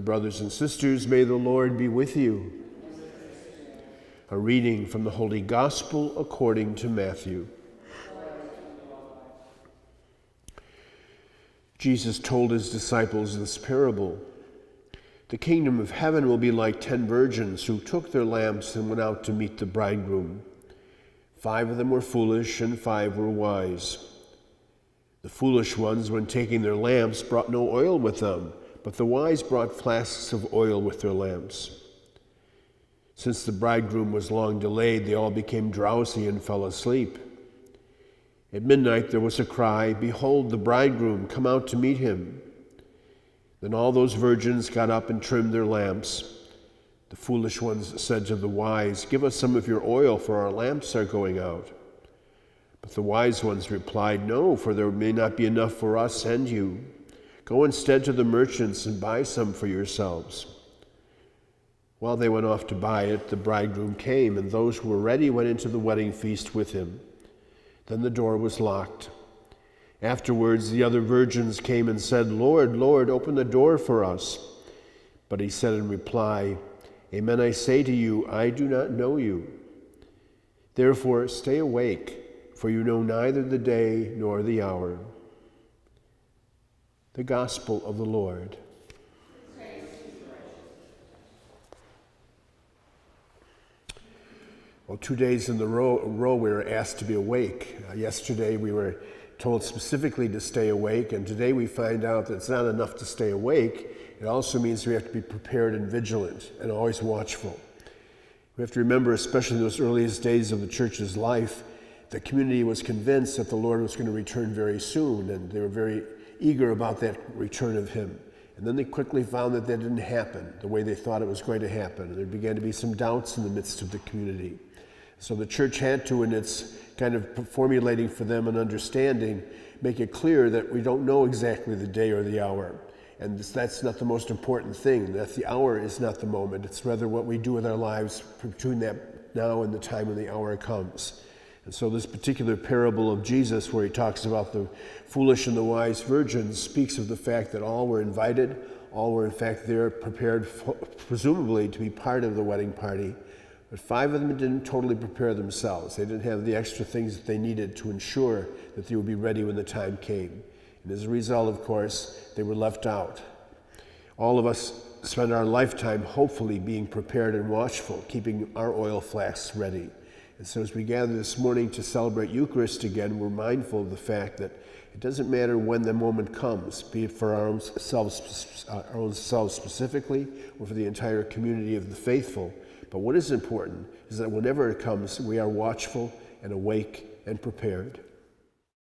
My brothers and sisters, may the Lord be with you. A reading from the Holy Gospel according to Matthew. Jesus told his disciples this parable. The kingdom of heaven will be like 10 virgins who took their lamps and went out to meet the bridegroom. 5 of them were foolish and 5 were wise. The foolish ones, when taking their lamps, brought no oil with them, but the wise brought flasks of oil with their lamps. Since the bridegroom was long delayed, they all became drowsy and fell asleep. At midnight there was a cry, "Behold, the bridegroom, come out to meet him." Then all those virgins got up and trimmed their lamps. The foolish ones said to the wise, "Give us some of your oil, for our lamps are going out." But the wise ones replied, "No, for there may not be enough for us and you. Go instead to the merchants and buy some for yourselves." While they went off to buy it, the bridegroom came, and those who were ready went into the wedding feast with him. Then the door was locked. Afterwards, the other virgins came and said, "Lord, Lord, open the door for us." But he said in reply, "Amen, I say to you, I do not know you. Therefore, stay awake, for you know neither the day nor the hour." The Gospel of the Lord. Well, 2 days in a row we were asked to be awake. Yesterday we were told specifically to stay awake, and today we find out that it's not enough to stay awake. It also means we have to be prepared and vigilant and always watchful. We have to remember, especially in those earliest days of the church's life, the community was convinced that the Lord was going to return very soon, and they were very eager about that return of him. And then they quickly found that didn't happen the way they thought it was going to happen, and there began to be some doubts in the midst of the community. So the church had to, in its kind of formulating for them an understanding, make it clear that we don't know exactly the day or the hour. And that's not the most important thing, that the hour is not the moment. It's rather what we do with our lives between that now and the time when the hour comes. And so this particular parable of Jesus, where he talks about the foolish and the wise virgins, speaks of the fact that all were invited, all were in fact there prepared, presumably to be part of the wedding party. But 5 of them didn't totally prepare themselves. They didn't have the extra things that they needed to ensure that they would be ready when the time came. And as a result, of course, they were left out. All of us spend our lifetime hopefully being prepared and watchful, keeping our oil flasks ready. And so as we gather this morning to celebrate Eucharist again, we're mindful of the fact that it doesn't matter when the moment comes, be it for our own selves specifically or for the entire community of the faithful. But what is important is that whenever it comes, we are watchful and awake and prepared.